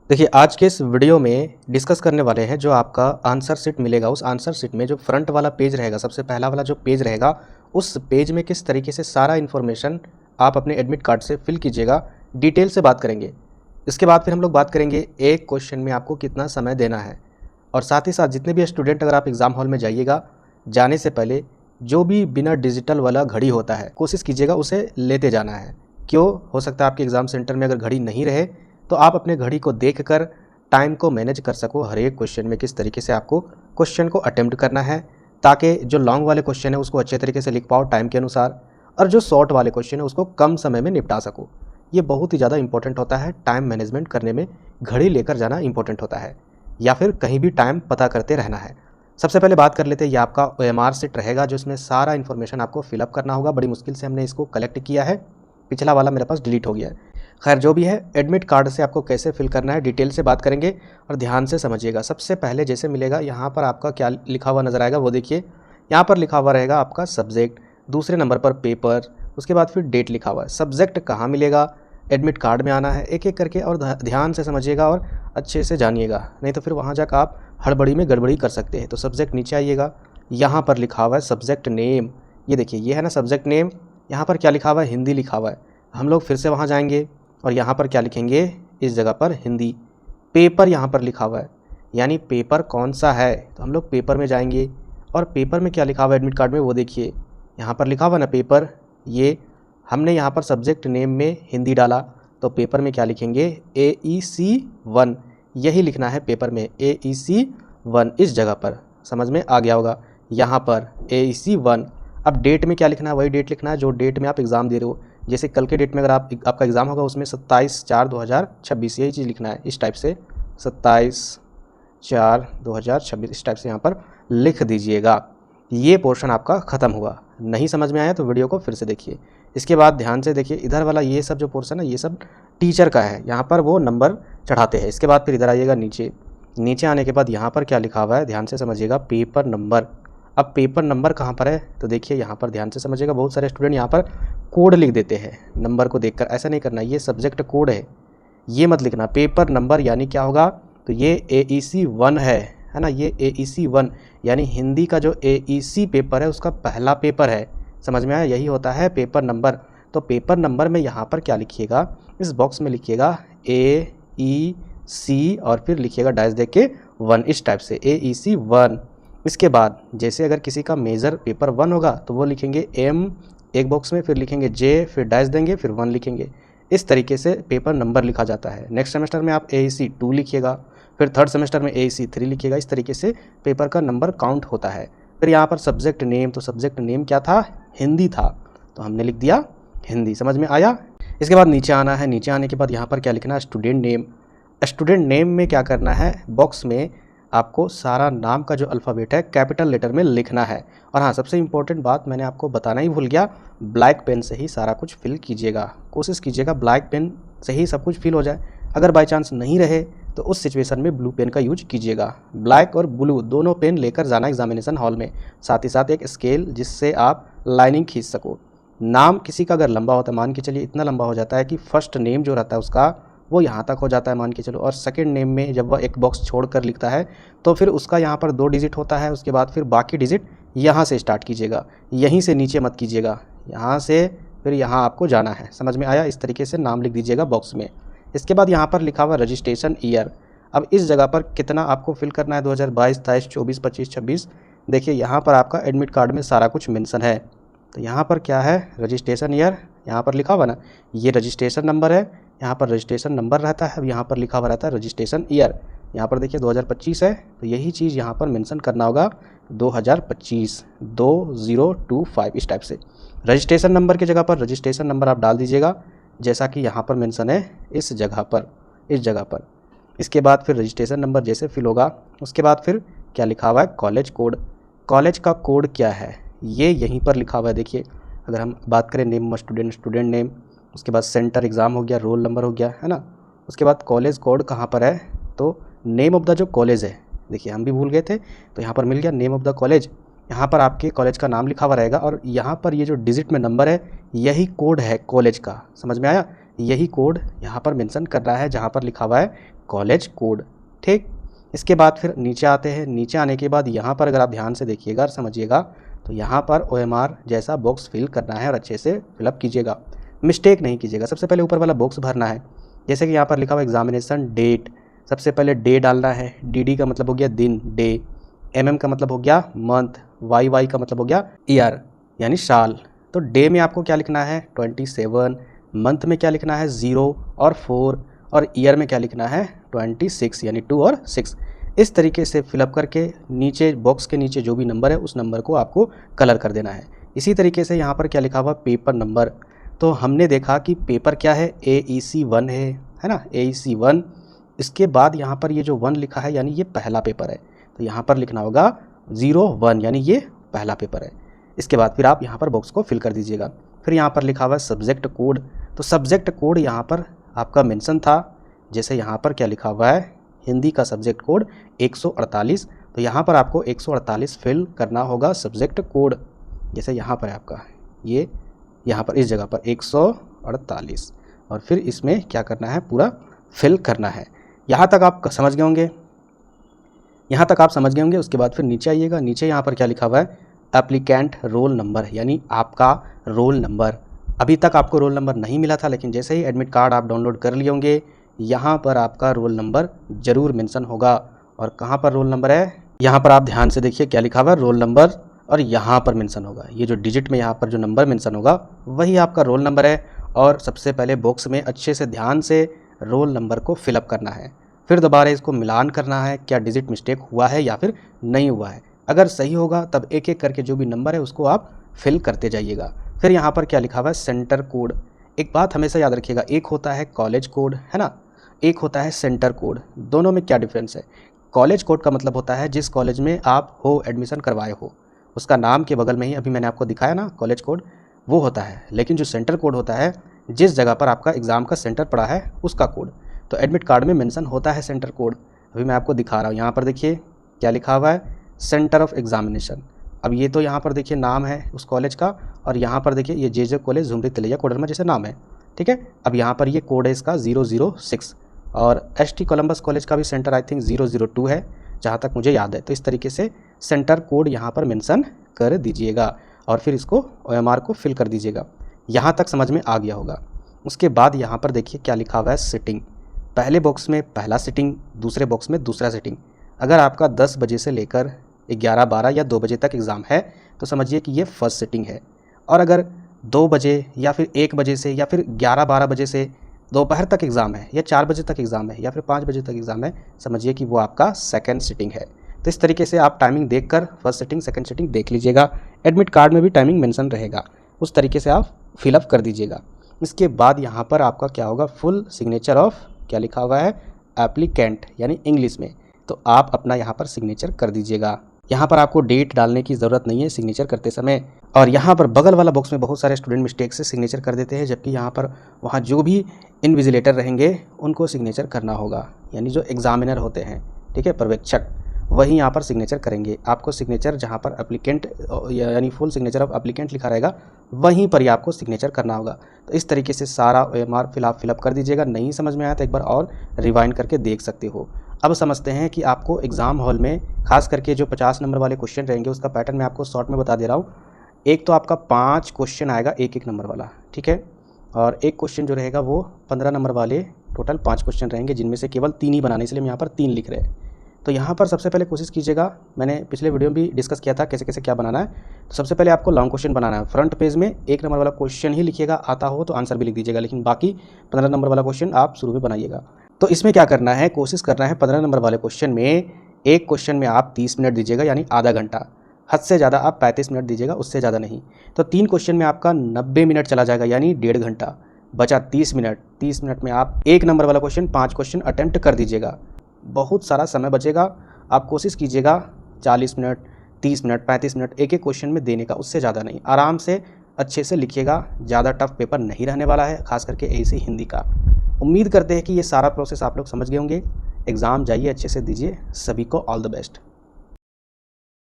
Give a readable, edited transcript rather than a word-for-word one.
देखिए, आज के इस वीडियो में डिस्कस करने वाले हैं जो आपका आंसर शीट मिलेगा। उस आंसर शीट में जो फ्रंट वाला पेज रहेगा, सबसे पहला वाला जो पेज रहेगा, उस पेज में किस तरीके से सारा इन्फॉर्मेशन आप अपने एडमिट कार्ड से फिल कीजिएगा, डिटेल से बात करेंगे। इसके बाद फिर हम लोग बात करेंगे एक क्वेश्चन में आपको कितना समय देना है। और साथ ही साथ जितने भी स्टूडेंट अगर आप एग्ज़ाम हॉल में जाइएगा, जाने से पहले जो भी बिना डिजिटल वाला घड़ी होता है, कोशिश कीजिएगा उसे लेते जाना है। क्यों? हो सकता है आपके एग्ज़ाम सेंटर में अगर घड़ी नहीं रहे तो आप अपने घड़ी को देखकर टाइम को मैनेज कर सको। हर एक क्वेश्चन में किस तरीके से आपको क्वेश्चन को अटेम्प्ट करना है, ताकि जो लॉन्ग वाले क्वेश्चन है उसको अच्छे तरीके से लिख पाओ टाइम के अनुसार, और जो शॉर्ट वाले क्वेश्चन है उसको कम समय में निपटा सको। ये बहुत ही ज़्यादा इंपॉर्टेंट होता है। टाइम मैनेजमेंट करने में घड़ी लेकर जाना इंपॉर्टेंट होता है, या फिर कहीं भी टाइम पता करते रहना है। सबसे पहले बात कर लेते हैं, ये आपका OMR शीट रहेगा जो इसमें सारा इन्फॉर्मेशन आपको फिलअप करना होगा। बड़ी मुश्किल से हमने इसको कलेक्ट किया है, पिछला वाला मेरे पास डिलीट हो गया है। खैर, जो भी है, एडमिट कार्ड से आपको कैसे फिल करना है डिटेल से बात करेंगे, और ध्यान से समझिएगा। सबसे पहले जैसे मिलेगा, यहाँ पर आपका क्या लिखा हुआ नज़र आएगा वो देखिए। यहाँ पर लिखा हुआ रहेगा आपका सब्जेक्ट, दूसरे नंबर पर पेपर, उसके बाद फिर डेट लिखा हुआ है। सब्जेक्ट कहाँ मिलेगा? एडमिट कार्ड में आना है, एक एक करके, और ध्यान से समझिएगा और अच्छे से जानिएगा, नहीं तो फिर वहाँ जाकर आप हड़बड़ी में गड़बड़ी कर सकते हैं। तो सब्जेक्ट नीचे आइएगा, यहाँ पर लिखा हुआ है सब्जेक्ट नेम। ये देखिए, ये है ना सब्जेक्ट नेम। यहाँ पर क्या लिखा हुआ है? हिंदी लिखा हुआ है। हम लोग फिर से वहाँ जाएंगे और यहाँ पर क्या लिखेंगे? इस जगह पर हिंदी। पेपर यहाँ पर लिखा हुआ है, यानी पेपर कौन सा है, तो हम लोग पेपर में जाएंगे, और पेपर में क्या लिखा हुआ है एडमिट कार्ड में वो देखिए। यहाँ पर लिखा हुआ ना पेपर, ये हमने यहाँ पर सब्जेक्ट नेम में हिंदी डाला, तो पेपर में क्या लिखेंगे? AEC 1। यही लिखना है पेपर में, AEC 1 इस जगह पर। समझ में आ गया होगा? यहाँ पर AEC 1। अब डेट में क्या लिखना है? वही डेट लिखना है जो डेट में आप एग्ज़ाम दे रहे हो। जैसे कल के डेट में अगर आपका एग्ज़ाम होगा, उसमें 27/4/2026 यही चीज़ लिखना है, इस टाइप से 27/4/2026 इस टाइप से यहाँ पर लिख दीजिएगा। ये पोर्शन आपका ख़त्म हुआ। नहीं समझ में आया तो वीडियो को फिर से देखिए। इसके बाद ध्यान से देखिए, इधर वाला ये सब जो पोर्शन है ये सब टीचर का है, यहाँ पर वो नंबर चढ़ाते हैं। इसके बाद फिर इधर आइएगा नीचे। नीचे आने के बाद यहाँ पर क्या लिखा हुआ है? ध्यान से समझिएगा, पेपर नंबर। अब पेपर नंबर कहाँ पर है? तो देखिए यहाँ पर ध्यान से समझिएगा। बहुत सारे स्टूडेंट यहाँ पर कोड लिख देते हैं नंबर को देखकर, ऐसा नहीं करना। ये सब्जेक्ट कोड है, ये मत लिखना। पेपर नंबर यानी क्या होगा? तो ये AEC 1 है ना। ये AEC 1 यानी हिंदी का जो AEC पेपर है उसका पहला पेपर है। समझ में आया? यही होता है पेपर नंबर। तो पेपर नंबर में यहाँ पर क्या लिखिएगा? इस बॉक्स में लिखिएगा AEC और फिर लिखिएगा डैश दे के 1 इस टाइप से, AEC 1। इसके बाद जैसे अगर किसी का मेजर पेपर 1 होगा तो वो लिखेंगे M एक बॉक्स में, फिर लिखेंगे J, फिर डैश देंगे, फिर 1 लिखेंगे। इस तरीके से पेपर नंबर लिखा जाता है। नेक्स्ट सेमेस्टर में आप AEC 2 लिखिएगा, फिर थर्ड सेमेस्टर में AEC 3 लिखिएगा। इस तरीके से पेपर का नंबर काउंट होता है। फिर यहाँ पर सब्जेक्ट नेम, तो सब्जेक्ट नेम क्या था? हिंदी था, तो हमने लिख दिया हिंदी। समझ में आया? इसके बाद नीचे आना है। नीचे आने के बाद यहाँ पर क्या लिखना है? Student name. स्टूडेंट नेम में क्या करना है? बॉक्स में आपको सारा नाम का जो अल्फ़ाबेट है कैपिटल लेटर में लिखना है। और हाँ, सबसे इम्पोर्टेंट बात मैंने आपको बताना ही भूल गया, ब्लैक पेन से ही सारा कुछ फिल कीजिएगा। कोशिश कीजिएगा ब्लैक पेन से ही सब कुछ फिल हो जाए। अगर बाई चांस नहीं रहे तो उस सिचुएशन में ब्लू पेन का यूज कीजिएगा। ब्लैक और ब्लू दोनों पेन लेकर जाना एग्जामिनेशन हॉल में, साथ ही साथ एक स्केल जिससे आप लाइनिंग खींच सको। नाम किसी का अगर लंबा होता है, मान के चलिए इतना लंबा हो जाता है कि फर्स्ट नेम जो रहता है उसका वो यहाँ तक हो जाता है मान के चलो, और सेकंड नेम में जब वह एक बॉक्स छोड़कर लिखता है तो फिर उसका यहाँ पर 2 डिजिट होता है। उसके बाद फिर बाकी डिजिट यहाँ से स्टार्ट कीजिएगा, यहीं से नीचे मत कीजिएगा, यहाँ से फिर यहाँ आपको जाना है। समझ में आया? इस तरीके से नाम लिख दीजिएगा बॉक्स में। इसके बाद यहाँ पर लिखा हुआ रजिस्ट्रेशन ईयर। अब इस जगह पर कितना आपको फिल करना है? 2022, 23, 24, 25, 26। देखिए यहाँ पर आपका एडमिट कार्ड में सारा कुछ मेंशन है। तो यहाँ पर क्या है? रजिस्ट्रेशन ईयर यहाँ पर लिखा हुआ ना, ये रजिस्ट्रेशन नंबर है। यहाँ पर रजिस्ट्रेशन नंबर रहता है, अब यहाँ पर लिखा हुआ रहता है रजिस्ट्रेशन ईयर। यहाँ पर देखिए 2025 है, तो यही चीज़ यहाँ पर मेंशन करना होगा, 2025 2025 इस टाइप से। रजिस्ट्रेशन नंबर की जगह पर रजिस्ट्रेशन नंबर आप डाल दीजिएगा, जैसा कि यहाँ पर मेंशन है इस जगह पर। इसके बाद फिर रजिस्ट्रेशन नंबर जैसे फिल होगा, उसके बाद फिर क्या लिखा हुआ है? College code. कॉलेज का कोड क्या है? ये यहीं पर लिखा हुआ है। देखिए, अगर हम बात करें नेम स्टूडेंट, स्टूडेंट नेम, उसके बाद सेंटर एग्ज़ाम हो गया, रोल नंबर हो गया, है ना। उसके बाद कॉलेज कोड कहाँ पर है? तो नेम ऑफ द जो कॉलेज है, देखिए हम भी भूल गए थे, तो यहाँ पर मिल गया नेम ऑफ द कॉलेज। यहाँ पर आपके कॉलेज का नाम लिखा हुआ रहेगा, और यहाँ पर ये जो डिजिट में नंबर है यही कोड है कॉलेज का। समझ में आया? यही कोड यहाँ पर मेंशन कर रहा है जहाँ पर लिखा हुआ है कॉलेज कोड। ठीक, इसके बाद फिर नीचे आते हैं। नीचे आने के बाद यहाँ पर अगर आप ध्यान से देखिएगा और समझिएगा तो यहाँ पर OMR जैसा बॉक्स फिल करना है और अच्छे से फिलअप कीजिएगा, मिस्टेक नहीं कीजिएगा। सबसे पहले ऊपर वाला बॉक्स भरना है। जैसे कि यहाँ पर लिखा हुआ एग्जामिनेशन डेट, सबसे पहले डे डालना है। DD का मतलब हो गया दिन, डे। MM का मतलब हो गया मंथ, YY का मतलब हो गया ईयर यानी साल। तो डे में आपको क्या लिखना है 27, मंथ में क्या लिखना है 0 और 4, और ईयर में क्या लिखना है 26 यानी 2 और 6। इस तरीके से फिलअप करके नीचे बॉक्स के नीचे जो भी नंबर है उस नंबर को आपको कलर कर देना है। इसी तरीके से यहाँ पर क्या लिखा हुआ पेपर नंबर, तो हमने देखा कि पेपर क्या है AEC 1 है ना, AEC 1। इसके बाद यहाँ पर ये जो 1 लिखा है यानी ये पहला पेपर है, तो यहाँ पर लिखना होगा 01 यानी ये पहला पेपर है। इसके बाद फिर आप यहाँ पर बॉक्स को फिल कर दीजिएगा। फिर यहाँ पर लिखा हुआ है सब्जेक्ट कोड, तो सब्जेक्ट कोड यहाँ पर आपका मेंशन था। जैसे यहाँ पर क्या लिखा हुआ है हिंदी का सब्जेक्ट कोड 148, तो यहाँ पर आपको 148 फिल करना होगा सब्जेक्ट कोड। जैसे यहाँ पर है आपका ये, यहाँ पर इस जगह पर 148, और फिर इसमें क्या करना है पूरा फिल करना है। यहाँ तक आप समझ गए होंगे, यहाँ तक आप समझ गए होंगे। उसके बाद फिर नीचे आइएगा। नीचे यहाँ पर क्या लिखा हुआ है एप्लीकेंट रोल नंबर यानी आपका रोल नंबर। अभी तक आपको रोल नंबर नहीं मिला था, लेकिन जैसे ही एडमिट कार्ड आप डाउनलोड कर लिए होंगे यहाँ पर आपका रोल नंबर ज़रूर मेंशन होगा। और कहाँ पर रोल नंबर है, यहाँ पर आप ध्यान से देखिए क्या लिखा हुआ है रोल नंबर, और यहाँ पर मेंशन होगा ये जो डिजिट में यहाँ पर जो नंबर मेंशन होगा वही आपका रोल नंबर है। और सबसे पहले बॉक्स में अच्छे से ध्यान से रोल नंबर को फिलअप करना है। फिर दोबारा इसको मिलान करना है क्या डिजिट मिस्टेक हुआ है या फिर नहीं हुआ है। अगर सही होगा तब एक एक करके जो भी नंबर है उसको आप फिल करते जाइएगा। फिर यहाँ पर क्या लिखा हुआ है सेंटर कोड। एक बात हमेशा याद रखिएगा, एक होता है कॉलेज कोड है ना, एक होता है सेंटर कोड। दोनों में क्या डिफरेंस है, कॉलेज कोड का मतलब होता है जिस कॉलेज में आप हो एडमिशन करवाए हो उसका नाम के बगल में ही अभी मैंने आपको दिखाया ना कॉलेज कोड, वो होता है। लेकिन जो सेंटर कोड होता है जिस जगह पर आपका एग्ज़ाम का सेंटर पड़ा है उसका कोड। तो एडमिट कार्ड में मेंशन होता है सेंटर कोड। अभी मैं आपको दिखा रहा हूँ, यहाँ पर देखिए क्या लिखा हुआ है सेंटर ऑफ एग्जामिनेशन। अब ये तो यहाँ पर देखिए नाम है उस कॉलेज का, और यहाँ पर देखिए ये JJ कॉलेज झुमरी तिलैया कोडरमा जैसे नाम है, ठीक है। अब यहाँ पर ये कोड है इसका 006, और ST कोलंबस कॉलेज का भी सेंटर आई थिंक 002 है जहाँ तक मुझे याद है। तो इस तरीके से सेंटर कोड यहाँ पर मेंशन कर दीजिएगा और फिर इसको OMR को फिल कर दीजिएगा। यहाँ तक समझ में आ गया होगा। उसके बाद यहाँ पर देखिए क्या लिखा हुआ है सिटिंग। पहले बॉक्स में पहला सिटिंग, दूसरे बॉक्स में दूसरा सिटिंग। अगर आपका 10 बजे से लेकर 11, 12 या 2 बजे तक एग्ज़ाम है तो समझिए कि ये फर्स्ट सिटिंग है। और अगर 2 बजे या फिर 1 बजे से या फिर 11, 12 बजे से दोपहर तक एग्ज़ाम है, या 4 बजे तक एग्ज़ाम है, या फिर 5 बजे तक एग्ज़ाम है, समझिए कि वो आपका सेकंड सिटिंग है। तो इस तरीके से आप टाइमिंग देखकर फर्स्ट सिटिंग सेकंड सिटिंग देख लीजिएगा। एडमिट कार्ड में भी टाइमिंग मेंशन रहेगा, उस तरीके से आप फिलअप कर दीजिएगा। इसके बाद यहाँ पर आपका क्या होगा फुल सिग्नेचर ऑफ क्या लिखा हुआ है एप्लीकेंट यानी इंग्लिश में, तो आप अपना यहाँ पर सिग्नेचर कर दीजिएगा। यहाँ पर आपको डेट डालने की ज़रूरत नहीं है सिग्नेचर करते समय। और यहाँ पर बगल वाला बॉक्स में बहुत सारे स्टूडेंट मिस्टेक से सिग्नेचर कर देते हैं, जबकि यहाँ पर वहाँ जो भी इन्विजिलेटर रहेंगे उनको सिग्नेचर करना होगा, यानी जो एग्जामिनर होते हैं, ठीक है, पर्यवेक्षक, वही यहाँ पर सिग्नेचर करेंगे। आपको सिग्नेचर जहाँ पर एप्लीकेंट यानी फुल सिग्नेचर ऑफ एप्लीकेंट लिखा रहेगा वहीं पर ही आपको सिग्नेचर करना होगा। तो इस तरीके से सारा OMR फिलअप कर दीजिएगा। नहीं समझ में आया तो एक बार और रिवाइंड करके देख सकते हो। अब समझते हैं कि आपको एग्ज़ाम हॉल में खास करके जो 50 नंबर वाले क्वेश्चन रहेंगे उसका पैटर्न मैं आपको शॉर्ट में बता दे रहा हूँ। एक तो आपका 5 क्वेश्चन आएगा 1-1 नंबर वाला, ठीक है, और एक क्वेश्चन जो रहेगा वो 15 नंबर वाले। टोटल 5 क्वेश्चन रहेंगे जिनमें से केवल 3 ही बनाने, इसलिए हम यहाँ पर 3 लिख रहे हैं। तो यहाँ पर सबसे पहले कोशिश कीजिएगा, मैंने पिछले वीडियो में भी डिस्कस किया था कैसे कैसे क्या बनाना है। तो सबसे पहले आपको लॉन्ग क्वेश्चन बनाना है। फ्रंट पेज में 1 नंबर वाला क्वेश्चन ही लिखिएगा, आता हो तो आंसर भी लिख दीजिएगा, लेकिन बाकी 15 नंबर वाला क्वेश्चन आप शुरू में बनाइएगा। तो इसमें क्या करना है, कोशिश करना है 15 नंबर वाले क्वेश्चन में एक क्वेश्चन में आप 30 मिनट दीजिएगा, यानी आधा घंटा। हद से ज़्यादा आप 35 मिनट दीजिएगा, उससे ज़्यादा नहीं। तो 3 क्वेश्चन में आपका 90 मिनट चला जाएगा, यानी 1.5 घंटा। बचा 30 मिनट। 30 मिनट में आप 1 नंबर वाला क्वेश्चन 5 क्वेश्चन अटेम्प्ट कर दीजिएगा। बहुत सारा समय बचेगा। आप कोशिश कीजिएगा 40 मिनट, 30 मिनट, 35 मिनट एक एक क्वेश्चन में देने का, उससे ज़्यादा नहीं। आराम से अच्छे से लिखिएगा, ज़्यादा टफ पेपर नहीं रहने वाला है, खास करके AEC हिंदी का। उम्मीद करते हैं कि ये सारा प्रोसेस आप लोग समझ गए होंगे। एग्ज़ाम जाइए अच्छे से दीजिए। सभी को ऑल द बेस्ट।